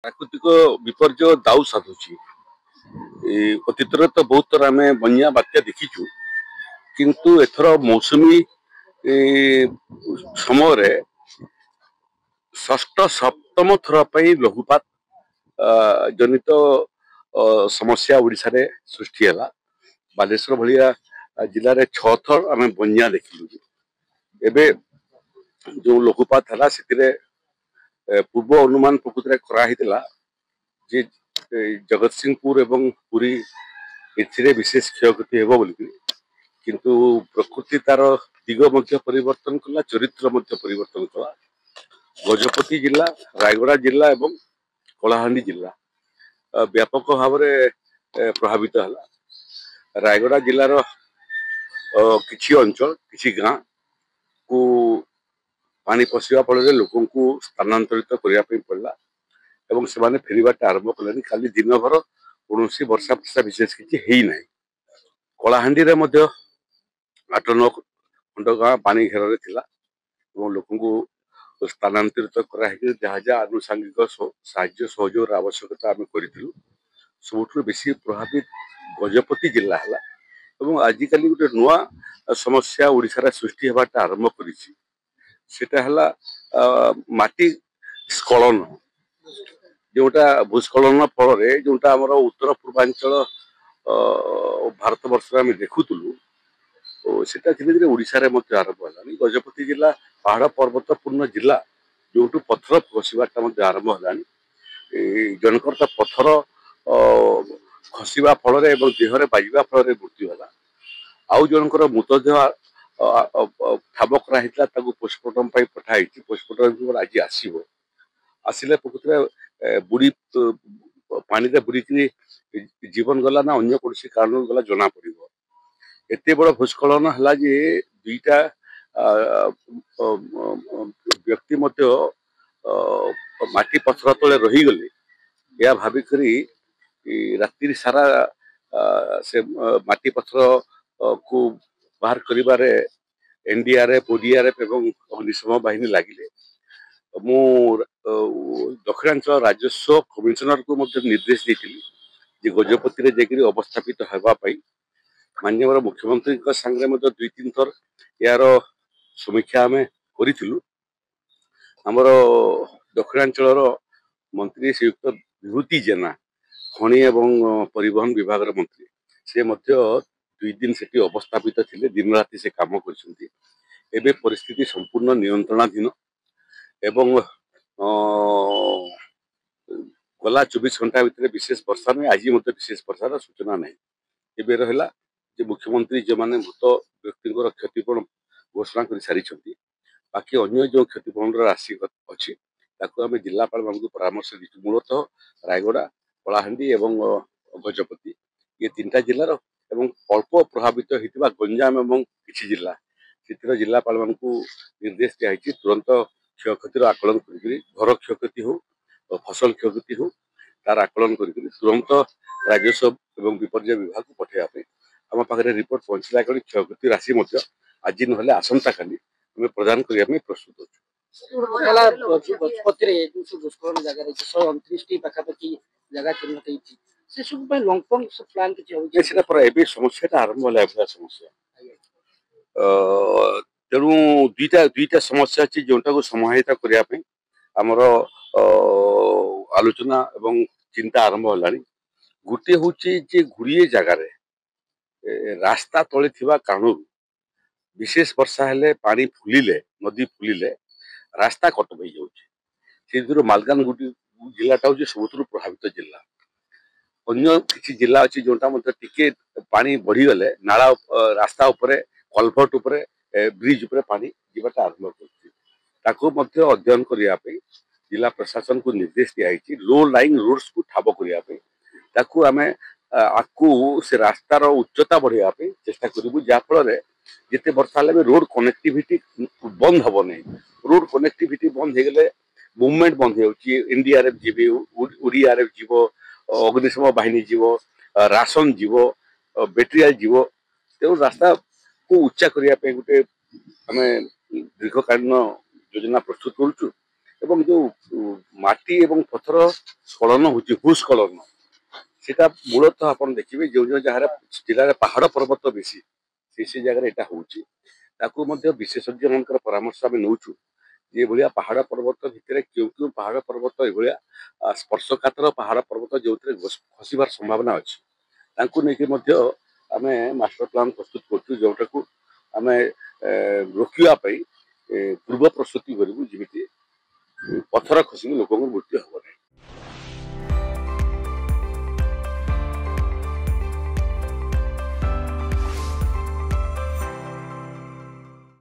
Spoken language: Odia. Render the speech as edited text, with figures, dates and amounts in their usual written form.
ପ୍ରାକୃତିକ ବିପର୍ଯ୍ୟୟ ଦାଉ ସାଧୁଛି। ଅତୀତରେ ତ ବହୁତ ଥର ଆମେ ବନ୍ୟା ବାତ୍ୟା ଦେଖିଛୁ, କିନ୍ତୁ ଏଥର ମୌସୁମୀ ସମୟରେ ଷଷ୍ଠ ସପ୍ତମ ଥର ପାଇଁ ଲଘୁପାତ ଜନିତ ସମସ୍ୟା ଓଡ଼ିଶାରେ ସୃଷ୍ଟି ହେଲା। ବାଲେଶ୍ୱର ଭଳିଆ ଜିଲ୍ଲାରେ 6 ଥର ଆମେ ବନ୍ୟା ଦେଖିଲୁ। ଏବେ ଯୋଉ ଲଘୁପାତ ହେଲା ସେଥିରେ ପୂର୍ବ ଅନୁମାନ ପ୍ରକୃତରେ କରାହେଇଥିଲା ଯେ ଜଗତସିଂହପୁର ଏବଂ ପୁରୀ ଏଥିରେ ବିଶେଷ କ୍ଷୟକ୍ଷତି ହେବ ବୋଲିକି, କିନ୍ତୁ ପ୍ରକୃତି ତାର ଦିଗ ମଧ୍ୟ ପରିବର୍ତ୍ତନ କଲା, ଚରିତ୍ର ମଧ୍ୟ ପରିବର୍ତ୍ତନ କଲା। ଗଜପତି ଜିଲ୍ଲା, ରାୟଗଡ଼ା ଜିଲ୍ଲା ଏବଂ କଳାହାଣ୍ଡି ଜିଲ୍ଲା ବ୍ୟାପକ ଭାବରେ ପ୍ରଭାବିତ ହେଲା। ରାୟଗଡ଼ା ଜିଲ୍ଲାର କିଛି ଅଞ୍ଚଳ, କିଛି ଗାଁ କୁ ପାଣି ପଶିବା ଫଳରେ ଲୋକଙ୍କୁ ସ୍ଥାନାନ୍ତରିତ କରିବା ପାଇଁ ପଡ଼ିଲା ଏବଂ ସେମାନେ ଫେରିବାଟା ଆରମ୍ଭ କଲେଣି। କାଲି ଦିନଭର କୌଣସି ବର୍ଷା ବିଶେଷ କିଛି ହେଇନାହିଁ। କଳାହାଣ୍ଡିରେ ମଧ୍ୟ 8-9 ଖଣ୍ଡ ଗାଁ ପାଣି ଘେରରେ ଥିଲା ଏବଂ ଲୋକଙ୍କୁ ସ୍ଥାନାନ୍ତରିତ କରାହେଇକି ଯାହା ଯାହା ଆନୁଷାଙ୍ଗିକ ସାହାଯ୍ୟ ସହଯୋଗର ଆବଶ୍ୟକତା ଆମେ କରିଥିଲୁ। ସବୁଠୁ ବେଶୀ ପ୍ରଭାବିତ ଗଜପତି ଜିଲ୍ଲା ହେଲା ଏବଂ ଆଜିକାଲି ଗୋଟେ ନୂଆ ସମସ୍ୟା ଓଡ଼ିଶାରେ ସୃଷ୍ଟି ହେବାଟା ଆରମ୍ଭ କରିଛି। ସେଟା ହେଲା ମାଟି ସ୍ଖଳନ, ଯୋଉଟା ଭୂସ୍ଖଳନ ଫଳରେ ଯୋଉଟା ଆମର ଉତ୍ତର ପୂର୍ବାଞ୍ଚଳ ଭାରତ ବର୍ଷରେ ଆମେ ଦେଖୁଥିଲୁ, ସେଟା ଧୀରେ ଧୀରେ ଓଡ଼ିଶାରେ ମଧ୍ୟ ଆରମ୍ଭ ହେଲାଣି। ଗଜପତି ଜିଲ୍ଲା ପାହାଡ଼ ପର୍ବତପୂର୍ଣ୍ଣ ଜିଲ୍ଲା, ଯୋଉଠୁ ପଥର ଖସିବାଟା ମଧ୍ୟ ଆରମ୍ଭ ହେଲାଣି। ଜଣଙ୍କର ତ ପଥର ଖସିବା ଫଳରେ ଏବଂ ଦେହରେ ବାଜିବା ଫଳରେ ମୃତ୍ୟୁ ହେଲା। ଆଉ ଜଣଙ୍କର ମୃତଦେହ ଠାବ କରାହେଇଥିଲା, ତାକୁ ପୋଷ୍ଟମର୍ଟମ ପାଇଁ ପଠା ହେଇଛି। ପୋଷ୍ଟମର୍ଟମ ଆଜି ଆସିବ। ଆସିଲେ ପ୍ରକୃତରେ ବୁଡ଼ି ପାଣିରେ ବୁଡ଼ିକିରି ଜୀବନ ଗଲା ନା ଅନ୍ୟ କୌଣସି କାରଣରୁ ଗଲା ଜଣା ପଡ଼ିବ। ଏତେ ବଡ଼ ଭୂସ୍ଖଳନ ହେଲା ଯେ ଦୁଇଟା ବ୍ୟକ୍ତି ମଧ୍ୟ ମାଟି ପଥର ତଳେ ରହିଗଲେ। ଏହା ଭାବିକରି ରାତ୍ରି ସାରା ସେ ମାଟି ପଥର କୁ ବାହାର କରିବାରେ NDRF, ODRF ଏବଂ ଅଗ୍ନିଶମ ବାହିନୀ ଲାଗିଲେ। ମୁଁ ଦକ୍ଷିଣାଞ୍ଚଳ ରାଜସ୍ୱ କମିଶନରକୁ ମଧ୍ୟ ନିର୍ଦ୍ଦେଶ ଦେଇଥିଲି ଯେ ଗଜପତିରେ ଯାଇକରି ଅବସ୍ଥାପିତ ହେବା ପାଇଁ। ମାନ୍ୟବର ମୁଖ୍ୟମନ୍ତ୍ରୀଙ୍କ ସାଙ୍ଗରେ ମଧ୍ୟ 2-3 ଥର ଏହାର ସମୀକ୍ଷା ଆମେ କରିଥିଲୁ। ଆମର ଦକ୍ଷିଣାଞ୍ଚଳର ମନ୍ତ୍ରୀ ଶ୍ରୀଯୁକ୍ତ ବିଭୂତି ଜେନା, ଖଣି ଏବଂ ପରିବହନ ବିଭାଗର ମନ୍ତ୍ରୀ, ସେ ମଧ୍ୟ 2 ଦିନ ସେଠି ଅବସ୍ଥାପିତ ଥିଲେ। ଦିନ ରାତି ସେ କାମ କରିଛନ୍ତି। ଏବେ ପରିସ୍ଥିତି ସମ୍ପୂର୍ଣ୍ଣ ନିୟନ୍ତ୍ରଣାଧୀନ ଏବଂ ଗଲା 24 ଘଣ୍ଟା ଭିତରେ ବିଶେଷ ବର୍ଷା ନାହିଁ। ଆଜି ମଧ୍ୟ ବିଶେଷ ବର୍ଷାର ସୂଚନା ନାହିଁ। ଏବେ ରହିଲା ଯେ ମୁଖ୍ୟମନ୍ତ୍ରୀ ଯେଉଁମାନେ ମୃତ ବ୍ୟକ୍ତିଙ୍କର କ୍ଷତିପୂରଣ ଘୋଷଣା କରି ସାରିଛନ୍ତି, ବାକି ଅନ୍ୟ ଯେଉଁ କ୍ଷତିପୂରଣର ରାଶି ଅଛି ତାକୁ ଆମେ ଜିଲ୍ଲାପାଳମାନଙ୍କୁ ପରାମର୍ଶ ଦେଇଛୁ। ମୂଳତଃ ରାୟଗଡ଼ା, କଳାହାଣ୍ଡି ଏବଂ ଗଜପତି ଏ 3ଟା ଜିଲ୍ଲାର ଏବଂ ଅଳ୍ପ ପ୍ରଭାବିତ ହୋଇଥିବା ଗଞ୍ଜାମ ଏବଂ କିଛି ଜିଲ୍ଲା, ସେଥିରେ ଜିଲ୍ଲାପାଳମାନଙ୍କୁ ନିର୍ଦ୍ଦେଶ ଦିଆଯାଇଛି ତୁରନ୍ତ କ୍ଷୟକ୍ଷତିର ଆକଳନ କରିକିରି, ଘର କ୍ଷୟକ୍ଷତି ହଉ, ଫସଲ କ୍ଷୟକ୍ଷତି ହଉ, ତାର ଆକଳନ କରିକିରି ତୁରନ୍ତ ରାଜସ୍ୱ ଏବଂ ବିପର୍ଯ୍ୟୟ ବିଭାଗକୁ ପଠାଇବା ପାଇଁ। ଆମ ପାଖରେ ରିପୋର୍ଟ ପହଞ୍ଚିଲା କରି କ୍ଷୟକ୍ଷତି ରାଶି ମଧ୍ୟ ଆଜି ନହେଲେ ଆସନ୍ତାକାଲି ଆମେ ପ୍ରଦାନ କରିବା ପାଇଁ ପ୍ରସ୍ତୁତ ଅଛୁ। ଗଜପତିରେ ଯୋଉ ସବୁ ଭୂସ୍ଖଳନ ଜାଗା ରହିଛି 129ଟି ପାଖାପାଖି ଜାଗା ଚିହ୍ନଟ ହେଇଛି, ସେ ସବୁ ପାଇଁ ଲଙ୍ଗ ଟର୍ମ ପ୍ଲାନ କିଛି ହଉଛି? ସେଟା ପରେ ଏବେ ସମସ୍ୟାଟା ଆରମ୍ଭ ହେଲା, ଏଭଳିଆ ସମସ୍ୟା। ତେଣୁ ଦୁଇଟା ସମସ୍ୟା ଅଛି ଯେଉଁଟାକୁ ସମାହିତ କରିବା ପାଇଁ ଆମର ଆଲୋଚନା ଏବଂ ଚିନ୍ତା ଆରମ୍ଭ ହେଲାଣି। ଗୋଟିଏ ହଉଛି ଯେ ଗୁଡ଼ିଏ ଜାଗାରେ ରାସ୍ତା ତଳେ ଥିବା କାରଣରୁ ବିଶେଷ ବର୍ଷା ହେଲେ ପାଣି ଫୁଲିଲେ, ନଦୀ ଫୁଲିଲେ ରାସ୍ତା କଟ ହେଇଯାଉଛି। ସେଥିରୁ ମାଲକାନଗିରି ଜିଲ୍ଲାଟା ହଉଛି ସବୁଥିରୁ ପ୍ରଭାବିତ ଜିଲ୍ଲା। ଅନ୍ୟ କିଛି ଜିଲ୍ଲା ଅଛି ଯୋଉଟା ମଧ୍ୟ ଟିକେ ପାଣି ବଢିଗଲେ ନାଳ ରାସ୍ତା ଉପରେ, କଲଭର୍ଟ ଉପରେ, ବ୍ରିଜ ଉପରେ ପାଣି ଯିବାଟା ଆରମ୍ଭ କରୁଛି। ତାକୁ ମଧ୍ୟ ଅଧ୍ୟୟନ କରିବା ପାଇଁ ଜିଲ୍ଲା ପ୍ରଶାସନକୁ ନିର୍ଦ୍ଦେଶ ଦିଆଯାଇଛି। ଲୋ ଲାଇଂ ରୋଡ୍ସକୁ ଠାବ କରିବା ପାଇଁ ତାକୁ ଆମେ ଆକୁ ସେ ରାସ୍ତାର ଉଚ୍ଚତା ବଢେଇବା ପାଇଁ ଚେଷ୍ଟା କରିବୁ, ଯାହାଫଳରେ ଯେତେ ବର୍ଷା ହେଲେ ବି ରୋଡ କନେକ୍ଟିଭିଟି ବନ୍ଦ ହବ ନାହିଁ। ରୋଡ କନେକ୍ଟିଭିଟି ବନ୍ଦ ହେଇଗଲେ ମୁଭମେଣ୍ଟ ବନ୍ଦ ହେଇଯାଉଛି। NDRF ଯିବେ, ODRF ଯିବ, ଅଗ୍ନିଶମ ବାହିନୀ ଯିବ, ରାସନ ଯିବ, ବ୍ୟାଟେରିଆଲ ଯିବ। ତେଣୁ ରାସ୍ତାକୁ ଉଚ୍ଚା କରିବା ପାଇଁ ଗୋଟେ ଆମେ ଦୀର୍ଘକାଳୀନ ଯୋଜନା ପ୍ରସ୍ତୁତ କରୁଛୁ ଏବଂ ଯୋଉ ମାଟି ଏବଂ ପଥର ସ୍ଖଳନ ହଉଛି ଭୂସ୍ଖଳନ সেটা মূলত ଆପଣ ଦେଖିବେ ଯେଉଁ ଯେଉଁ ଜାଗାରେ ଜିଲ୍ଲାରେ ପାହାଡ଼ ପର୍ବତ ବେଶୀ ସେ ଜାଗାରେ ଏଇଟା ହଉଛି ତାକୁ ମଧ୍ୟ ବିଶେଷଜ୍ଞମାନଙ୍କର ପରାମର୍ଶ ଆମେ ନେଉଛୁ ଯେ ଏଭଳିଆ ପାହାଡ଼ ପର୍ବତ ଭିତରେ କେଉଁ କେଉଁ ପାହାଡ଼ ପର୍ବତ ଏଭଳିଆ ସ୍ପର୍ଶକାତର ପାହାଡ଼ ପର୍ବତ ଯେଉଁଥିରେ ଖସିବାର ସମ୍ଭାବନା ଅଛି ତାଙ୍କୁ ନେଇକି ମଧ୍ୟ ଆମେ ମାଷ୍ଟର ପ୍ଲାନ୍ ପ୍ରସ୍ତୁତ କରୁଛୁ ଯେଉଁଟାକୁ ଆମେ ରୋକିବା ପାଇଁ ପୂର୍ବ ପ୍ରସ୍ତୁତି କରିବୁ ଯେମିତି ପଥର ଖସିକି ଲୋକଙ୍କ ମୃତ୍ୟୁ ହେବ ନାହିଁ।